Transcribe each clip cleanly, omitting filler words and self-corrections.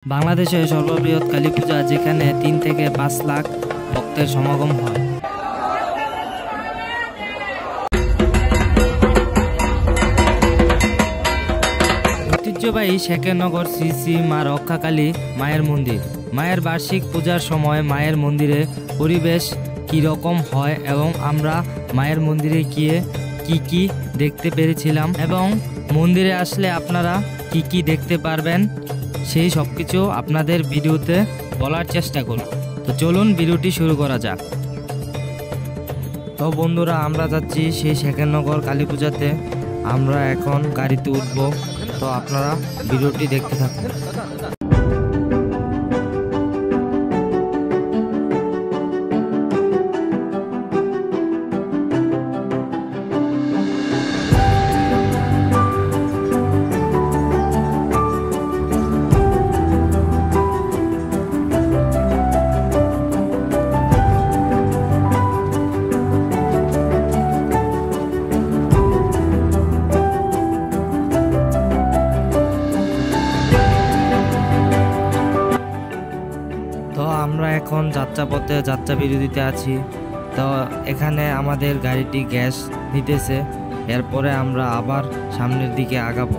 বাংলাদেশের সর্ববৃহৎ কালী পূজা, যেখানে 3 থেকে 5 লাখ ভক্তের সমাগম হয়। ঐতিহ্যবাহী শেখরনগর শ্রী শ্রী মা রক্ষাকালী মায়ের মন্দির। মায়ের বার্ষিক পূজার সময় মায়ের মন্দিরে পরিবেশ কীরকম হয় এবং আমরা মায়ের মন্দিরে গিয়ে কি দেখতে পেরেছিলাম এবং মন্দিরে আসলে আপনারা কি দেখতে পারবেন, সেই সব কিছু আপনাদের ভিডিওতে বলার চেষ্টা করব। তো চলুন ভিডিওটি শুরু করা যাক। তো বন্ধুরা, আমরা যাচ্ছি সেই শেখরনগর কালী পূজাতে। আমরা এখন গাড়িতে উঠব, তো আপনারা ভিডিওটি দেখতে থাকুন। আমরা এখন যাত্রাপথে যাত্রা বিরতিতে আছি। তো এখানে আমাদের গাড়িটি গ্যাস নিতেছে, এরপরে আমরা আবার সামনের দিকে আগাবো।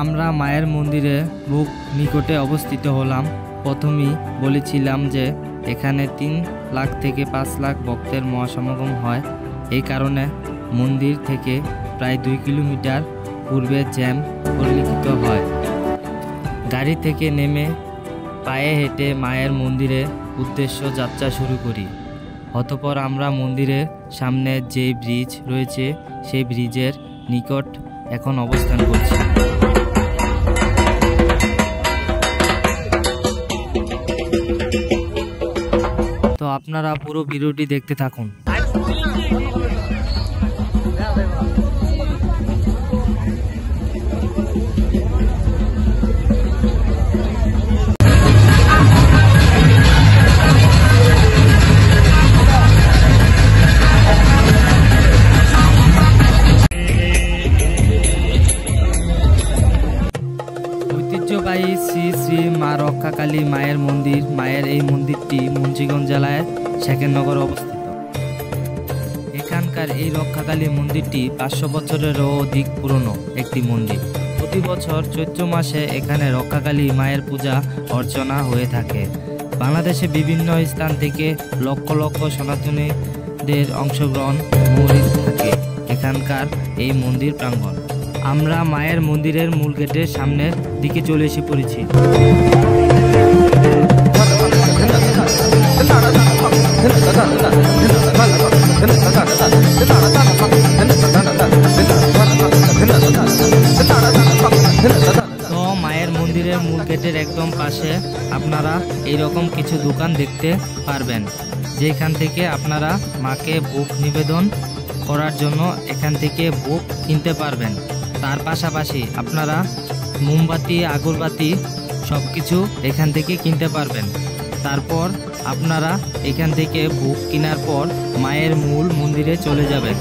আমরা মায়ের মন্দিরে খুব নিকটে অবস্থিত হলাম। প্রথমেই বলেছিলাম যে এখানে 3 লাখ থেকে 5 লাখ ভক্তের মহাসমাগম হয়। এই কারণে মন্দির থেকে প্রায় 2 কিলোমিটার পূর্বে জ্যাম পরিলক্ষিত হয়। গাড়ি থেকে নেমে পায়ে হেঁটে মায়ের মন্দিরের উদ্দেশ্য যাত্রা শুরু করি। অতঃপর আমরা মন্দিরের সামনে যে ব্রিজ রয়েছে সেই ব্রিজের নিকট এখন অবস্থান করছি। তো আপনারা পুরো ভিডিওটি দেখতে থাকুন। ঐতিহ্যবাহী শ্রী শ্রী মা রক্ষাকালী মায়ের মন্দির। মায়ের এই মন্দিরটি মুন্সিগঞ্জ জেলায় শেখরনগর অবস্থিত। এখানকার এই রক্ষাকালী মন্দিরটি 500 বছরেরও অধিক পুরনো একটি মন্দির। প্রতি বছর চৈত্র মাসে এখানে রক্ষাকালী মায়ের পূজা অর্চনা হয়ে থাকে। বাংলাদেশে বিভিন্ন স্থান থেকে লক্ষ লক্ষ সনাতনীদের অংশগ্রহণ মৌলিক থাকে এখানকার এই মন্দির প্রাঙ্গণ। আমরা মায়ের মন্দিরের মূল গেটের সামনের দিকে চলে এসে পড়েছি। Kita তো মায়ের মন্দিরের মূল গেটের একদম পাশে আপনারা এইরকম কিছু দোকান দেখতে পারবেন, যেখান থেকে আপনারা মাকে ভোগ নিবেদন করার জন্য এখান থেকে ভোগ কিনতে পারবেন। তার পাশাপাশি আপনারা মোমবাতি, আগরবাতি সব কিছু এখান থেকে কিনতে পারবেন। তারপর আপনারা এখান থেকে ভোগ কেনার পর মায়ের মূল মন্দিরে চলে যাবেন।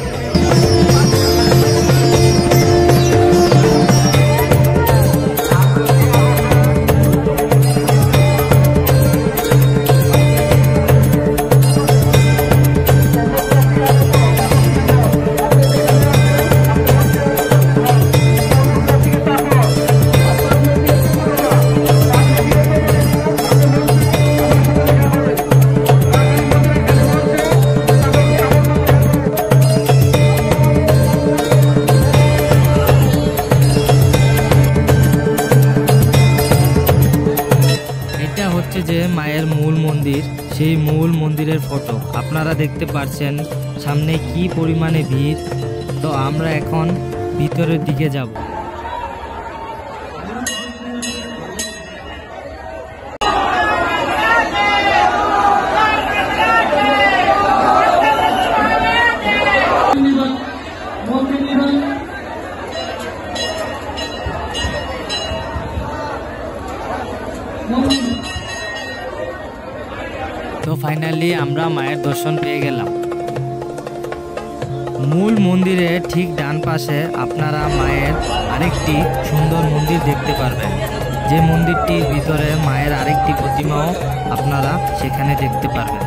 যে মায়ের মূল মন্দির, সেই মূল মন্দিরের ফটো আপনারা দেখতে পাচ্ছেন সামনে কি পরিমাণে ভিড়। তো আমরা এখন ভিতরের দিকে যাব। তো ফাইনালি আমরা মায়ের দর্শন পেয়ে গেলাম। মূল মন্দিরে ঠিক ডান পাশে আপনারা মায়ের আরেকটি সুন্দর মন্দির দেখতে পারবেন, যে মন্দিরটির ভিতরে মায়ের আরেকটি প্রতিমাও আপনারা সেখানে দেখতে পারবেন।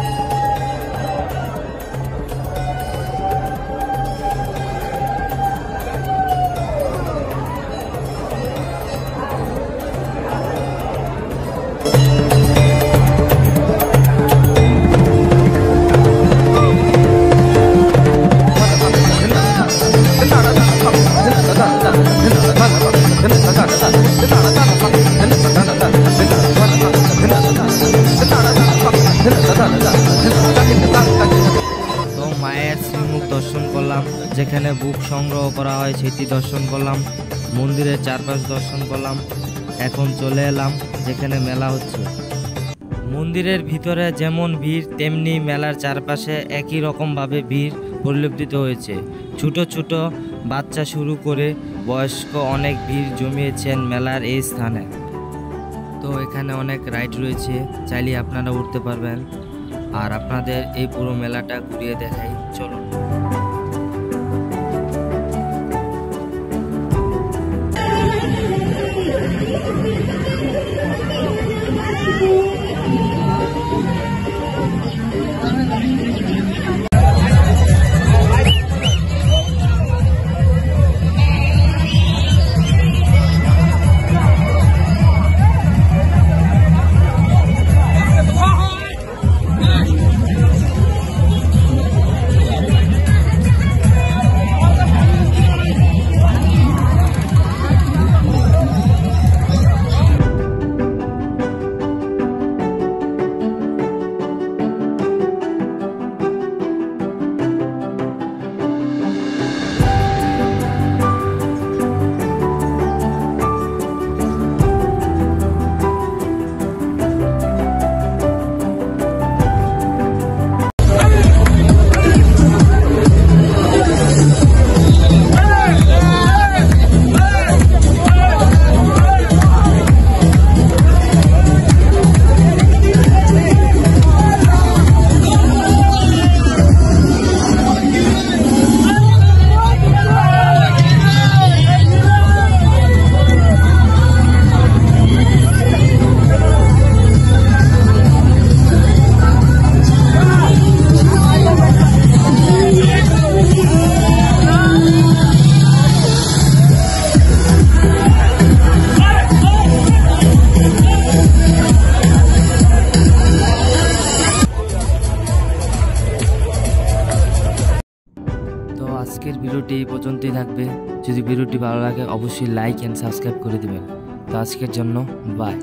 তো মায়ের শ্রীমুখ দর্শন করলাম, যেখানে বুক সংগ্রহ করা হয় সেটি দর্শন করলাম, মন্দিরের চারপাশ দর্শন করলাম। এখন চলে এলাম যেখানে মেলা হচ্ছে। মন্দিরের ভিতরে যেমন ভিড়, তেমনি মেলার চারপাশে একই রকমভাবে ভিড় পরিলক্ষিত হয়েছে। ছোট ছোট বাচ্চা শুরু করে বয়স্ক অনেক ভিড় জমিয়েছেন মেলার এই স্থানে। তো এখানে অনেক রাইড রয়েছে, চাইলে আপনারা উঠতে পারবেন। আর আপনাদের এই পুরো মেলাটা ঘুরিয়ে দেখাই, চলুন। আজকের ভিডিওটি এই পর্যন্তই থাকবে। যদি ভিডিওটি ভালো লাগে অবশ্যই লাইক এন্ড সাবস্ক্রাইব করে দিবেন। তো আজকের জন্য বাই।